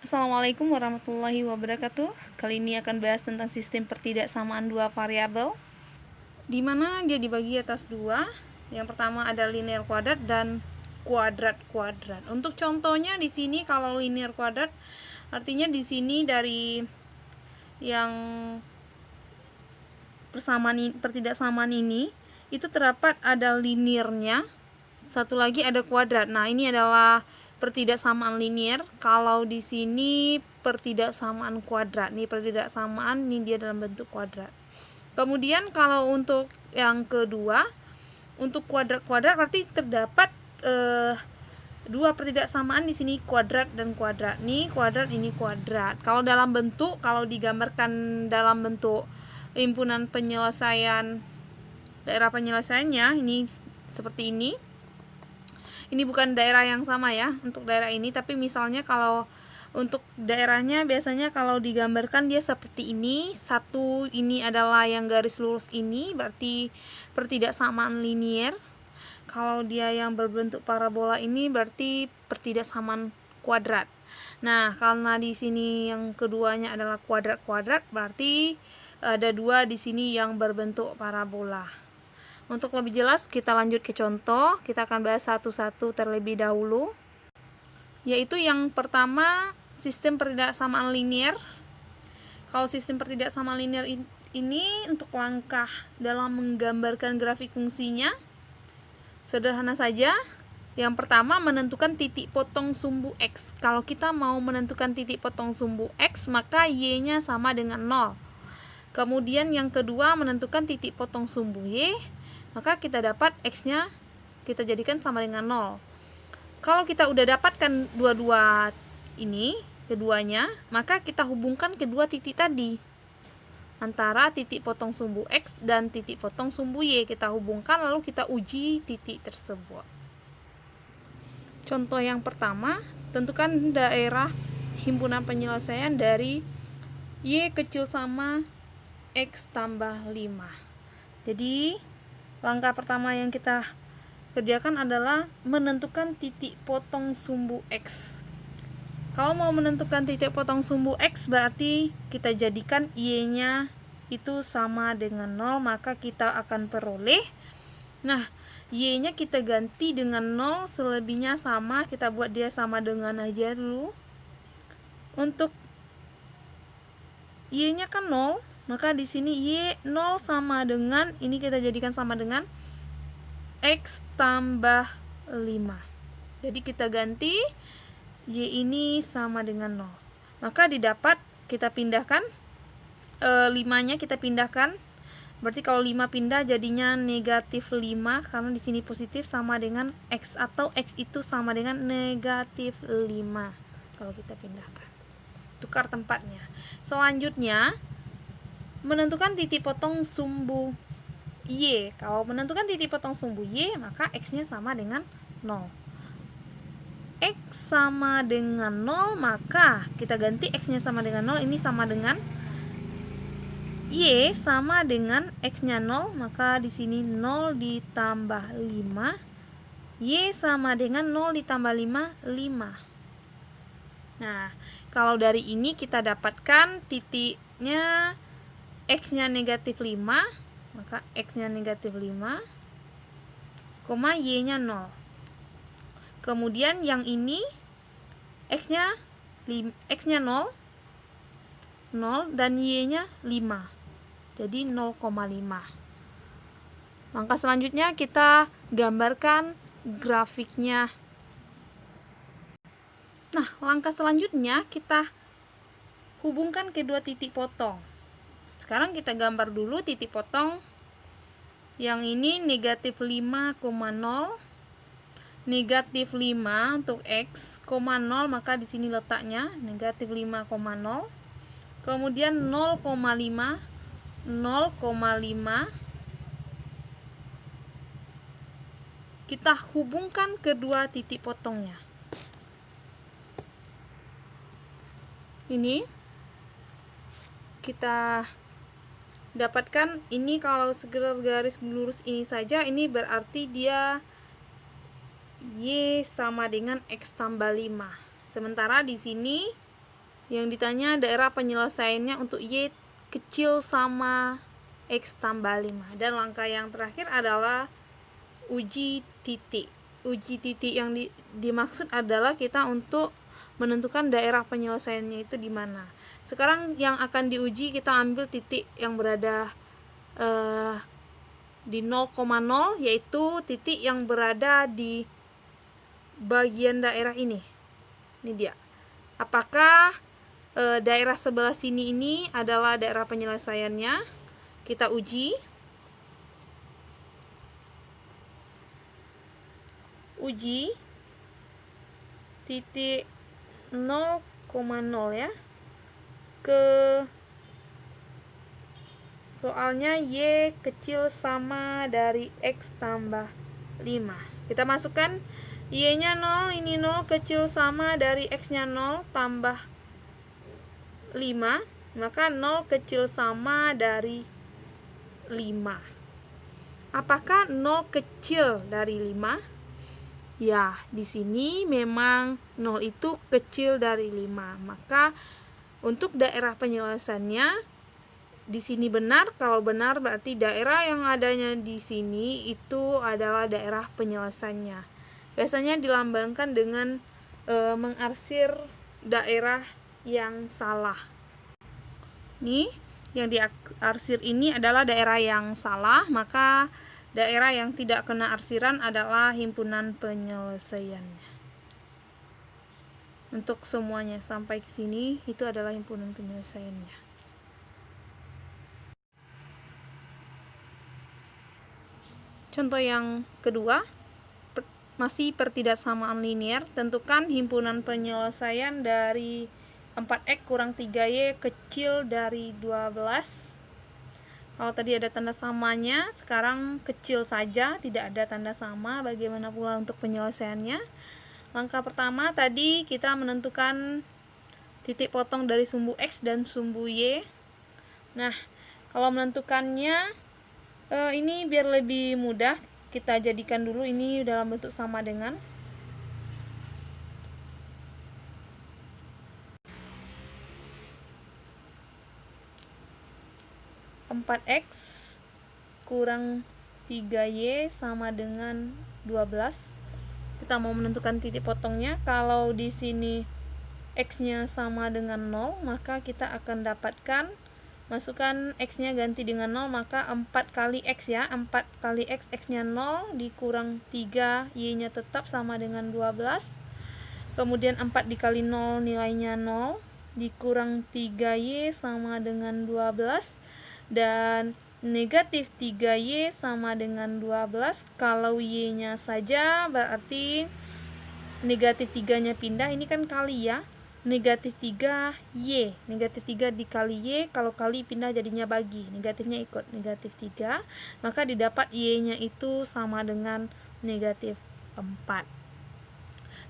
Assalamualaikum warahmatullahi wabarakatuh. Kali ini akan bahas tentang sistem pertidaksamaan dua variabel, di mana dia dibagi atas dua. Yang pertama ada linear kuadrat dan kuadrat kuadrat. Untuk contohnya di sini kalau linear kuadrat, artinya di sini dari yang pertidaksamaan ini itu terdapat ada linearnya, satu lagi ada kuadrat. Nah, ini adalah pertidaksamaan linear. Kalau di sini pertidaksamaan kuadrat. Nih pertidaksamaan, ini dia dalam bentuk kuadrat. Kemudian kalau untuk yang kedua, untuk kuadrat-kuadrat berarti terdapat dua pertidaksamaan di sini, kuadrat dan kuadrat. Nih kuadrat, ini kuadrat. Kalau dalam bentuk, kalau digambarkan dalam bentuk himpunan penyelesaian, daerah penyelesaiannya ini seperti ini. Ini bukan daerah yang sama ya untuk daerah ini, tapi misalnya kalau untuk daerahnya biasanya kalau digambarkan dia seperti ini. Satu ini adalah yang garis lurus ini, berarti pertidaksamaan linear. Kalau dia yang berbentuk parabola ini berarti pertidaksamaan kuadrat. Nah, karena di sini yang keduanya adalah kuadrat-kuadrat, berarti ada dua di sini yang berbentuk parabola. Untuk lebih jelas kita lanjut ke contoh. Kita akan bahas satu-satu terlebih dahulu, yaitu yang pertama sistem pertidaksamaan linear. Kalau sistem pertidaksamaan linear ini untuk langkah dalam menggambarkan grafik fungsinya sederhana saja. Yang pertama menentukan titik potong sumbu X. Kalau kita mau menentukan titik potong sumbu X, maka Y-nya sama dengan 0. Kemudian yang kedua menentukan titik potong sumbu Y, maka kita dapat X-nya kita jadikan sama dengan 0. Kalau kita udah dapatkan dua-dua ini, keduanya, maka kita hubungkan kedua titik tadi. Antara titik potong sumbu X dan titik potong sumbu Y, kita hubungkan lalu kita uji titik tersebut. Contoh yang pertama, tentukan daerah himpunan penyelesaian dari Y kecil sama X tambah 5. Jadi langkah pertama yang kita kerjakan adalah menentukan titik potong sumbu X. Kalau mau menentukan titik potong sumbu X, berarti kita jadikan Y-nya itu sama dengan 0, maka kita akan peroleh. Nah, Y-nya kita ganti dengan 0, selebihnya sama, kita buat dia sama dengan aja dulu. Untuk Y-nya kan 0, maka di sini Y 0 sama dengan, ini kita jadikan sama dengan X tambah 5. Jadi kita ganti Y ini sama dengan 0. Maka didapat, kita pindahkan 5-nya kita pindahkan. Berarti kalau 5 pindah jadinya negatif 5, karena di sini positif sama dengan X, atau X itu sama dengan negatif 5 kalau kita pindahkan. Tukar tempatnya. Selanjutnya menentukan titik potong sumbu Y. Kalau menentukan titik potong sumbu Y, maka X-nya sama dengan 0. X sama dengan 0, maka kita ganti X-nya sama dengan 0, ini sama dengan Y sama dengan X-nya 0, maka di sini 0 ditambah 5. Y sama dengan 0 ditambah 5, 5. Nah, kalau dari ini kita dapatkan titiknya X-nya negatif 5, maka X-nya negatif 5, Y-nya 0. Kemudian yang ini X-nya 0, 0 dan Y-nya 5. Jadi 0,5. Langkah selanjutnya kita gambarkan grafiknya. Nah, langkah selanjutnya kita hubungkan kedua titik potong. Sekarang kita gambar dulu titik potong. Yang ini negatif 5,0, negatif 5 untuk X, 0, maka di sini letaknya negatif 5,0. Kemudian 0,5, 0,5. Kita hubungkan kedua titik potongnya. Ini kita dapatkan, ini kalau segera garis lurus ini saja, ini berarti dia Y sama dengan X tambah 5. Sementara di sini Yang ditanya daerah penyelesaiannya untuk Y kecil sama X tambah 5. Dan langkah yang terakhir adalah uji titik. Uji titik yang dimaksud adalah kita untuk menentukan daerah penyelesaiannya itu di mana. Sekarang yang akan diuji, kita ambil titik yang berada di 0,0, yaitu titik yang berada di bagian daerah ini. Ini dia. Apakah daerah sebelah sini ini adalah daerah penyelesaiannya? Kita uji. Uji titik 0,0 ya. Soalnya Y kecil sama dari X tambah 5. Kita masukkan Y nya 0, ini 0 kecil sama dari X nya 0 tambah 5, maka 0 kecil sama dari 5. Apakah 0 kecil dari 5? Ya, di sini memang 0 itu kecil dari 5. Maka untuk daerah penyelesaiannya di sini benar. Kalau benar berarti daerah yang adanya di sini itu adalah daerah penyelesaiannya. Biasanya dilambangkan dengan mengarsir daerah yang salah. Nih, yang diarsir ini adalah daerah yang salah, maka daerah yang tidak kena arsiran adalah himpunan penyelesaiannya. Untuk semuanya sampai ke sini itu adalah himpunan penyelesaiannya. Contoh yang kedua, masih pertidaksamaan linear. Tentukan himpunan penyelesaian dari 4x kurang 3y kecil dari 12. Kalau tadi ada tanda samanya, sekarang kecil saja, tidak ada tanda sama. Bagaimana pula untuk penyelesaiannya? Langkah pertama tadi kita menentukan titik potong dari sumbu X dan sumbu Y. Nah, kalau menentukannya ini biar lebih mudah, kita jadikan dulu ini dalam bentuk sama dengan. (4x kurang 3y sama dengan 12). Kita mau menentukan titik potongnya. Kalau di sini x-nya sama dengan 0, maka kita akan dapatkan, masukkan x-nya ganti dengan 0, maka 4 kali x ya. 4 kali x, x-nya 0 dikurang 3, y-nya tetap sama dengan 12. Kemudian 4 dikali 0 nilainya 0, dikurang 3y sama dengan 12. Dan negatif 3y sama dengan 12. Kalau y-nya saja berarti negatif 3-nya pindah, ini kan kali ya. Negatif 3y, negatif 3 dikali y, kalau kali pindah jadinya bagi, negatifnya ikut, negatif 3, maka didapat y-nya itu sama dengan negatif 4.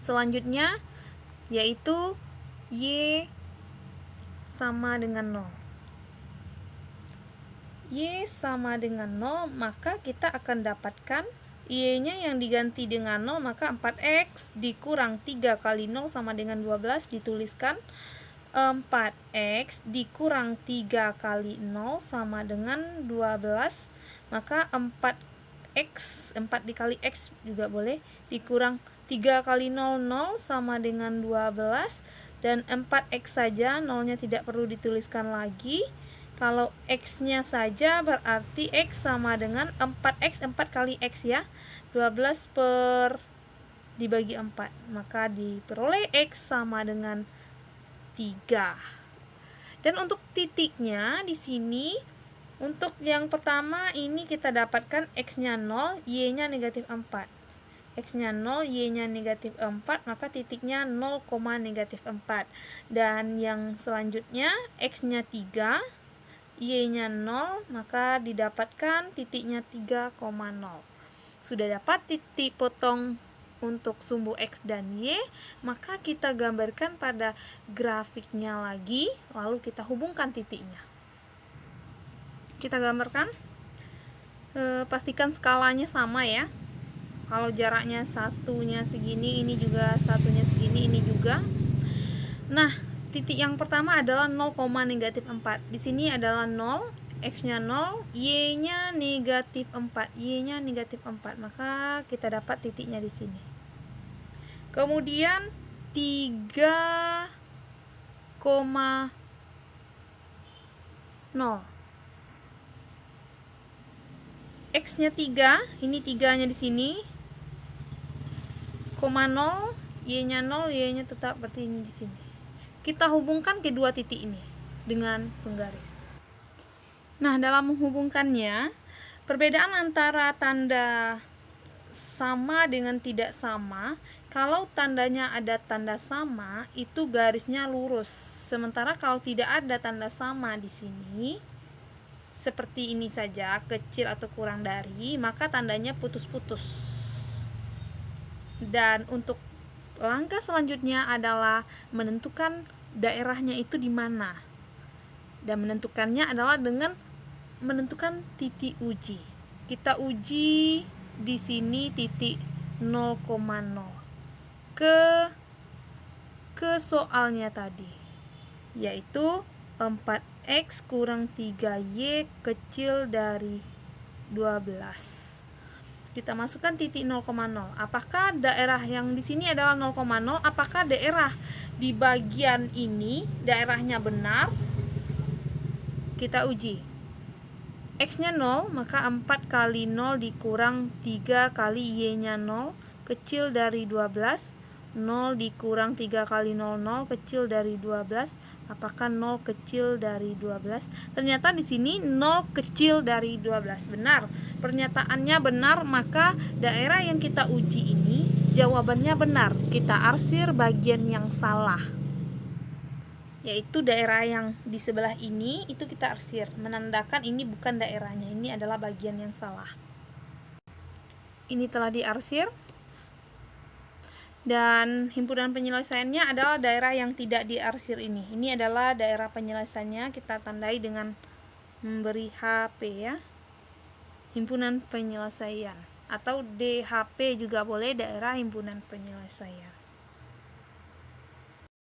Selanjutnya yaitu y sama dengan 0. Y sama dengan 0, maka kita akan dapatkan y-nya yang diganti dengan 0, maka 4x dikurang 3 kali 0 sama dengan 12, dituliskan 4x dikurang 3 kali 0 sama dengan 12, maka 4x, 4 dikali x juga boleh, dikurang 3 kali 0, 0 sama dengan 12, dan 4x saja, 0-nya tidak perlu dituliskan lagi. Kalau x-nya saja berarti x sama dengan 4x, 4 kali x ya, 12 per dibagi 4, maka diperoleh x sama dengan 3. Dan untuk titiknya di sini, untuk yang pertama ini kita dapatkan x-nya 0, y-nya negatif 4. X-nya 0, y-nya negatif 4, maka titiknya 0, negatif 4. Dan yang selanjutnya x-nya 3, y-nya 0, maka didapatkan titiknya 3,0. Sudah dapat titik potong untuk sumbu x dan y, maka kita gambarkan pada grafiknya lagi, lalu kita hubungkan titiknya. Kita gambarkan, pastikan skalanya sama ya. Kalau jaraknya satunya segini, ini juga satunya segini, ini juga. Nah, titik yang pertama adalah 0, negatif 4. Di sini adalah 0, X-nya 0, Y-nya negatif 4. Y-nya negatif 4. Maka kita dapat titiknya di sini. Kemudian 3,0. X-nya 3, ini 3-nya di sini. 0, Y-nya 0, Y-nya tetap seperti ini di sini. Kita hubungkan kedua titik ini dengan penggaris. Nah, dalam menghubungkannya, perbedaan antara tanda sama dengan tidak sama, kalau tandanya ada tanda sama, itu garisnya lurus. Sementara kalau tidak ada tanda sama di sini, seperti ini saja, kecil atau kurang dari, maka tandanya putus-putus. Dan untuk langkah selanjutnya adalah menentukan daerahnya itu di mana. Dan menentukannya adalah dengan menentukan titik uji. Kita uji di sini titik 0,0 ke soalnya tadi, yaitu 4x kurang 3y kecil dari 12. Kita masukkan titik 0,0. Apakah daerah yang di sini adalah 0,0? Apakah daerah di bagian ini daerahnya benar? Kita uji. X-nya 0, maka 4 kali 0 dikurang 3 kali Y-nya 0 kecil dari 12. 0 dikurang 3 kali 0, 0 kecil dari 12. Apakah 0 kecil dari 12? Ternyata di sini 0 kecil dari 12. Benar. Pernyataannya benar, maka daerah yang kita uji ini jawabannya benar. Kita arsir bagian yang salah, yaitu daerah yang di sebelah ini, itu kita arsir, menandakan ini bukan daerahnya, ini adalah bagian yang salah. Ini telah diarsir. Dan himpunan penyelesaiannya adalah daerah yang tidak diarsir ini. Ini adalah daerah penyelesaiannya, kita tandai dengan memberi HP ya. Himpunan penyelesaian atau DHP juga boleh, daerah himpunan penyelesaian.